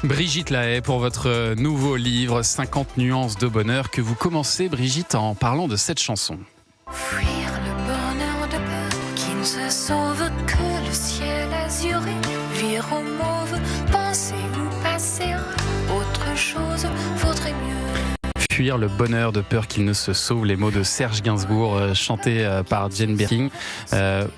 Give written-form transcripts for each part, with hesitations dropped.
Brigitte Lahaie pour votre nouveau livre 50 nuances de bonheur que vous commencez, Brigitte, en parlant de cette chanson. Fuir le bonheur de peur qui ne se sauve que le ciel azuré. Vire au mauve, penser ou passer à autre chose vaudrait mieux. Fuir le bonheur de peur qu'il ne se sauve, les mots de Serge Gainsbourg chantés par Jane Birkin.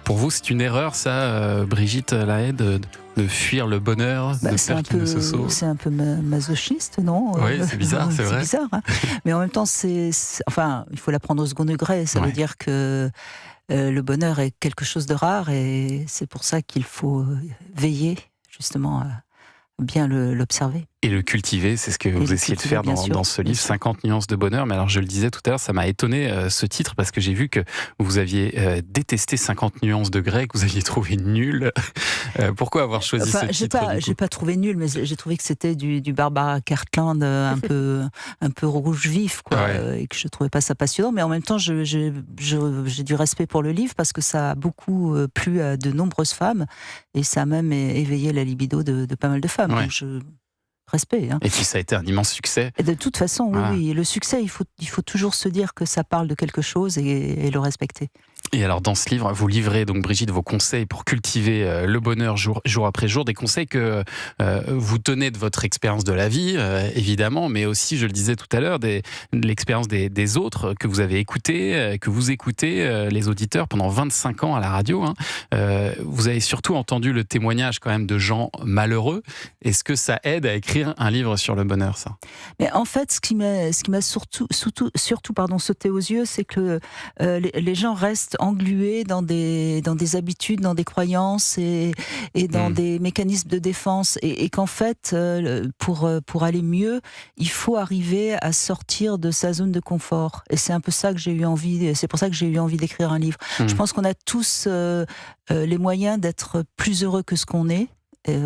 Pour vous, c'est une erreur ça, Brigitte Lahaie, de fuir le bonheur de peur qu'il ne se sauve? C'est un peu masochiste, non? Oui, c'est bizarre, c'est vrai. C'est bizarre, hein. Mais en même temps, enfin, il faut la prendre au second degré. Ça veut dire que le bonheur est quelque chose de rare et c'est pour ça qu'il faut veiller justement à bien l'observer. Et le cultiver, c'est ce que vous essayez de faire dans ce livre, 50 nuances de bonheur. Mais alors, je le disais tout à l'heure, ça m'a étonné ce titre, parce que j'ai vu que vous aviez détesté 50 nuances de grec, vous aviez trouvé nul. Pourquoi avoir choisi ce titre? J'ai pas trouvé nul, mais j'ai trouvé que c'était du Barbara Cartland un peu rouge vif, quoi, et que je trouvais pas ça passionnant. Mais en même temps, j'ai du respect pour le livre, parce que ça a beaucoup plu à de nombreuses femmes, et ça a même éveillé la libido de pas mal de femmes. Ouais. Donc respect. Hein. Et puis ça a été un immense succès. Et de toute façon, oui, le succès, il faut toujours se dire que ça parle de quelque chose et le respecter. Et alors dans ce livre, vous livrez donc, Brigitte, vos conseils pour cultiver le bonheur jour après jour, des conseils que vous tenez de votre expérience de la vie, évidemment, mais aussi, je le disais tout à l'heure, de l'expérience des autres que vous avez écouté, que vous écoutez, les auditeurs, pendant 25 ans à la radio. Hein. Vous avez surtout entendu le témoignage quand même de gens malheureux. Est-ce que ça aide à écrire un livre sur le bonheur, ça? Mais en fait, ce qui m'a surtout sauté aux yeux, c'est que les gens restent englués dans des habitudes, dans des croyances et dans des mécanismes de défense, et qu'en fait, pour aller mieux, il faut arriver à sortir de sa zone de confort. Et c'est un peu ça que j'ai eu envie. C'est pour ça que j'ai eu envie d'écrire un livre. Je pense qu'on a tous les moyens d'être plus heureux que ce qu'on est.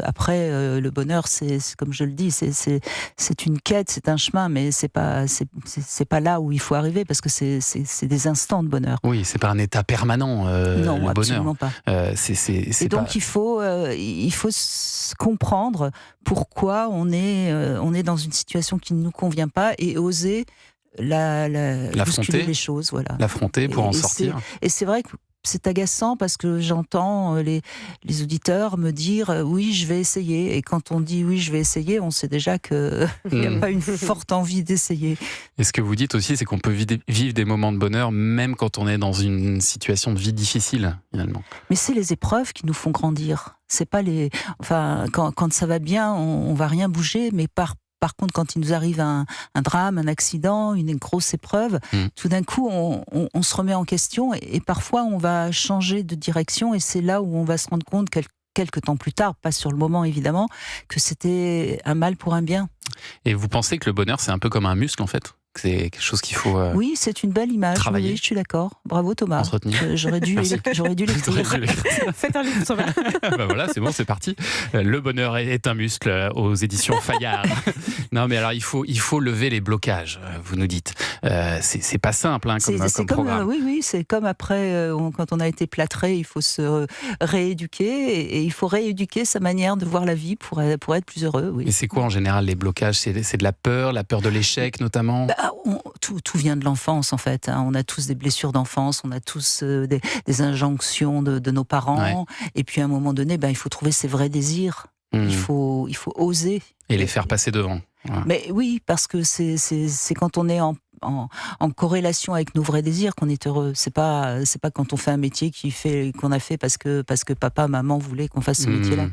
Après, le bonheur, c'est comme je le dis, c'est une quête, c'est un chemin, mais c'est pas là où il faut arriver, parce que c'est des instants de bonheur. Oui, c'est pas un état permanent. Non, le absolument bonheur. pas. Et donc il faut comprendre pourquoi on est dans une situation qui ne nous convient pas, et oser bousculer les choses, voilà. L'affronter pour en sortir. Et c'est vrai que c'est agaçant, parce que j'entends les auditeurs me dire oui, je vais essayer. Et quand on dit oui, je vais essayer, on sait déjà qu'il n'y a pas une forte envie d'essayer. Et ce que vous dites aussi, c'est qu'on peut vivre des moments de bonheur même quand on est dans une situation de vie difficile, finalement. Mais c'est les épreuves qui nous font grandir. C'est pas quand ça va bien, on va rien bouger, mais par contre, quand il nous arrive un drame, un accident, une grosse épreuve, tout d'un coup, on se remet en question, et parfois, on va changer de direction, et c'est là où on va se rendre compte, quelques temps plus tard, pas sur le moment évidemment, que c'était un mal pour un bien. Et vous pensez que le bonheur, c'est un peu comme un muscle, en fait? C'est quelque chose qu'il faut oui, c'est une belle image. Travailler. Oui, je suis d'accord. Bravo Thomas. Entretenir. J'aurais dû l'écrire. Faites un livre sur ça. Bah voilà, c'est bon, c'est parti. Le bonheur est un muscle aux éditions Fayard. Non, mais alors il faut lever les blocages, vous nous dites. C'est pas simple comme programme. Oui, c'est comme après, quand on a été plâtré, il faut se rééduquer, et il faut rééduquer sa manière de voir la vie pour être plus heureux. Oui. Mais c'est quoi en général les blocages? C'est de la peur de l'échec notamment? Tout vient de l'enfance, en fait. Hein. On a tous des blessures d'enfance, on a tous des injonctions de nos parents. Ouais. Et puis à un moment donné, il faut trouver ses vrais désirs. Il faut oser. Et les faire passer devant. Ouais. Mais oui, parce que c'est quand on est en corrélation avec nos vrais désirs qu'on est heureux. C'est pas quand on fait un métier qu'on a fait parce que papa, maman voulaient qu'on fasse ce métier-là.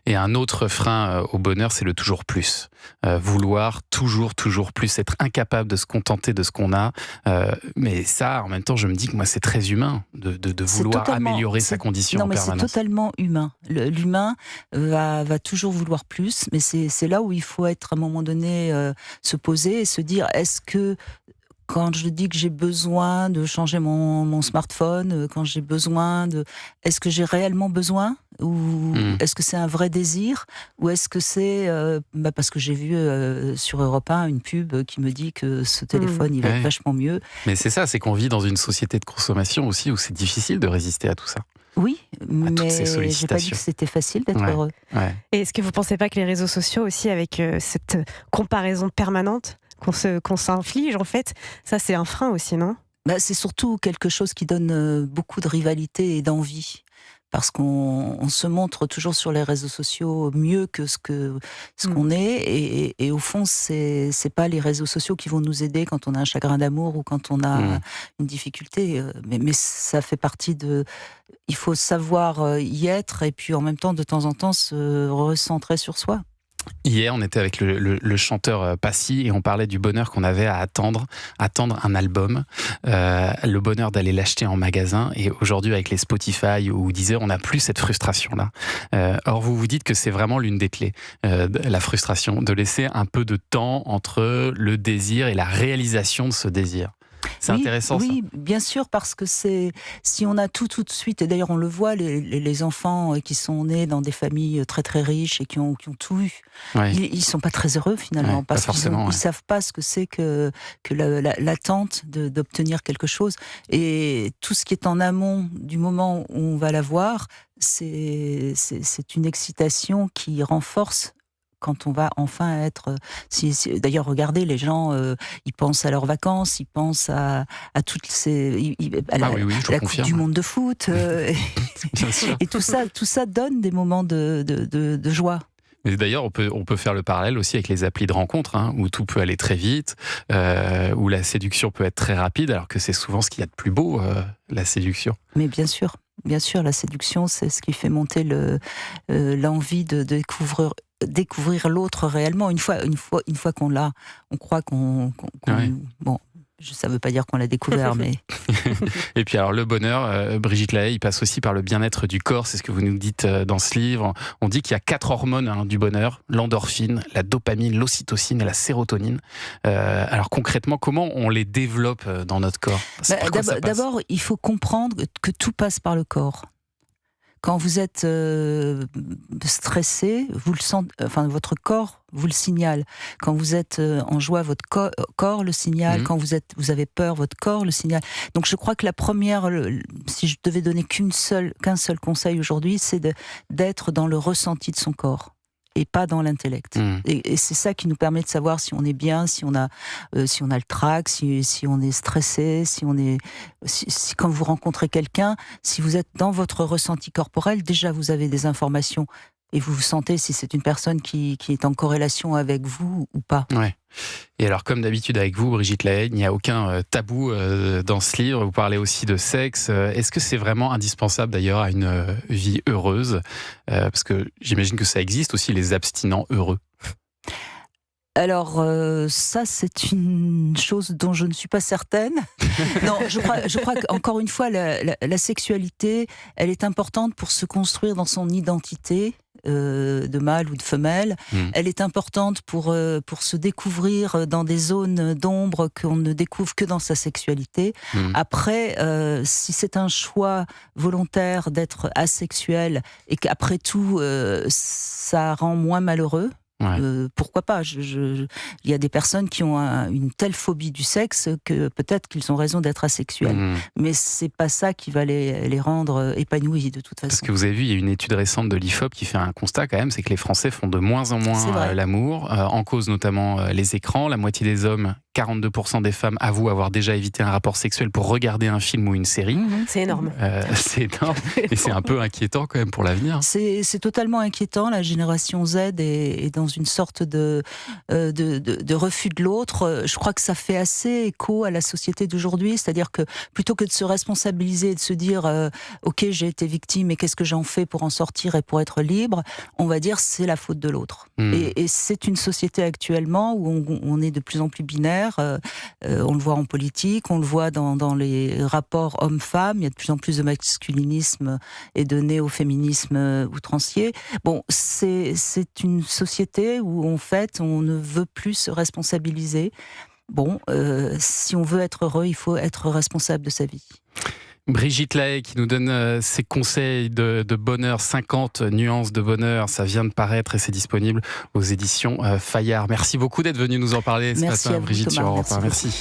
Et un autre frein au bonheur, c'est le toujours plus. Vouloir toujours plus, être incapable de se contenter de ce qu'on a. Mais ça, en même temps, je me dis que moi, c'est très humain de vouloir améliorer sa condition en permanence. C'est totalement humain. L'humain va toujours vouloir plus, mais c'est là où il faut être à un moment donné, se poser et se dire, est-ce que quand je dis que j'ai besoin de changer mon smartphone, quand j'ai besoin est-ce que j'ai réellement besoin, ou est-ce que c'est un vrai désir, ou est-ce que c'est parce que j'ai vu sur Europe 1 une pub qui me dit que ce téléphone il va être vachement mieux. Mais c'est ça, c'est qu'on vit dans une société de consommation aussi où c'est difficile de résister à tout ça. Oui, mais toutes ces j'ai pas dit sollicitations. que c'était facile d'être Ouais. heureux. Ouais. Et est-ce que vous ne pensez pas que les réseaux sociaux aussi, avec cette comparaison permanente qu'on s'inflige, en fait, ça c'est un frein aussi, non ? Bah, c'est surtout quelque chose qui donne beaucoup de rivalité et d'envie. Parce qu'on se montre toujours sur les réseaux sociaux mieux que ce qu'on est, et au fond c'est pas les réseaux sociaux qui vont nous aider quand on a un chagrin d'amour ou quand on a une difficulté, mais ça fait partie de. Il faut savoir y être et puis en même temps de temps en temps se recentrer sur soi. Hier, on était avec le chanteur Passy et on parlait du bonheur qu'on avait à attendre un album, le bonheur d'aller l'acheter en magasin. Et aujourd'hui, avec les Spotify ou Deezer, on n'a plus cette frustration-là. Or, vous vous dites que c'est vraiment l'une des clés, la frustration, de laisser un peu de temps entre le désir et la réalisation de ce désir. C'est intéressant, oui, bien sûr, parce que si on a tout de suite, et d'ailleurs on le voit, les enfants qui sont nés dans des familles très très riches et qui ont tout eu, ça. ils sont pas très heureux finalement, parce qu'ils savent pas ce que c'est que l'attente d'obtenir quelque chose, et tout ce qui est en amont du moment où on va l'avoir, c'est une excitation qui renforce quand on va enfin être. D'ailleurs, regardez, les gens, ils pensent à leurs vacances, ils pensent à toutes ces, à la Coupe du Monde de foot, et tout ça donne des moments de joie. Mais d'ailleurs, on peut faire le parallèle aussi avec les applis de rencontre, où tout peut aller très vite, où la séduction peut être très rapide, alors que c'est souvent ce qu'il y a de plus beau, la séduction. Mais bien sûr, la séduction, c'est ce qui fait monter l'envie de découvrir l'autre réellement. Une fois qu'on l'a, on croit qu'on bon. Ça ne veut pas dire qu'on l'a découvert, mais... Et puis alors le bonheur, Brigitte Lahaie, il passe aussi par le bien-être du corps, c'est ce que vous nous dites dans ce livre. On dit qu'il y a 4 hormones du bonheur, l'endorphine, la dopamine, l'ocytocine et la sérotonine. Alors concrètement, comment on les développe dans notre corps ? D'abord, il faut comprendre que tout passe par le corps. Quand vous êtes stressé, vous le sentez, votre corps vous le signale. Quand vous êtes en joie, votre corps le signale. Quand vous avez peur, votre corps le signale. Donc je crois que la première, si je devais donner qu'un seul conseil aujourd'hui, c'est d'être dans le ressenti de son corps et pas dans l'intellect. Et c'est ça qui nous permet de savoir si on est bien, si on a le trac, si on est stressé, si quand vous rencontrez quelqu'un, si vous êtes dans votre ressenti corporel, déjà vous avez des informations et vous sentez si c'est une personne qui est en corrélation avec vous ou pas. Ouais. Et alors, comme d'habitude avec vous, Brigitte Lahaie, il n'y a aucun tabou dans ce livre. Vous parlez aussi de sexe. Est-ce que c'est vraiment indispensable d'ailleurs à une vie heureuse ? Parce que j'imagine que ça existe aussi, les abstinents heureux. Alors, ça, c'est une chose dont je ne suis pas certaine. Non, je crois qu'encore une fois, la sexualité, elle est importante pour se construire dans son identité de mâle ou de femelle. Elle est importante pour se découvrir dans des zones d'ombre qu'on ne découvre que dans sa sexualité. Après, si c'est un choix volontaire d'être asexuel et qu'après tout, ça rend moins malheureux, pourquoi pas ? Il y a des personnes qui ont une telle phobie du sexe que peut-être qu'ils ont raison d'être asexuels. Mais c'est pas ça qui va les rendre épanouis de toute façon. Parce que vous avez vu, il y a une étude récente de l'IFOP qui fait un constat quand même, c'est que les Français font de moins en moins l'amour, en cause notamment les écrans. La moitié des hommes, 42% des femmes avouent avoir déjà évité un rapport sexuel pour regarder un film ou une série. C'est énorme. C'est énorme. Et c'est un peu inquiétant quand même pour l'avenir. C'est totalement inquiétant. La génération Z est dans une sorte de refus de l'autre. Je crois que ça fait assez écho à la société d'aujourd'hui. C'est-à-dire que plutôt que de se responsabiliser et de se dire ok, j'ai été victime et qu'est-ce que j'en fais pour en sortir et pour être libre, on va dire c'est la faute de l'autre. Et c'est une société actuellement où on est de plus en plus binaire. On le voit en politique, on le voit dans les rapports hommes-femmes. Il y a de plus en plus de masculinisme et de néo-féminisme outrancier. Bon, c'est une société où en fait on ne veut plus se responsabiliser. Bon, si on veut être heureux, il faut être responsable de sa vie. Brigitte Lahaie qui nous donne ses conseils de bonheur, 50 nuances de bonheur, ça vient de paraître et c'est disponible aux éditions Fayard. Merci beaucoup d'être venue nous en parler ce matin, Brigitte, sur Europe 1. Merci.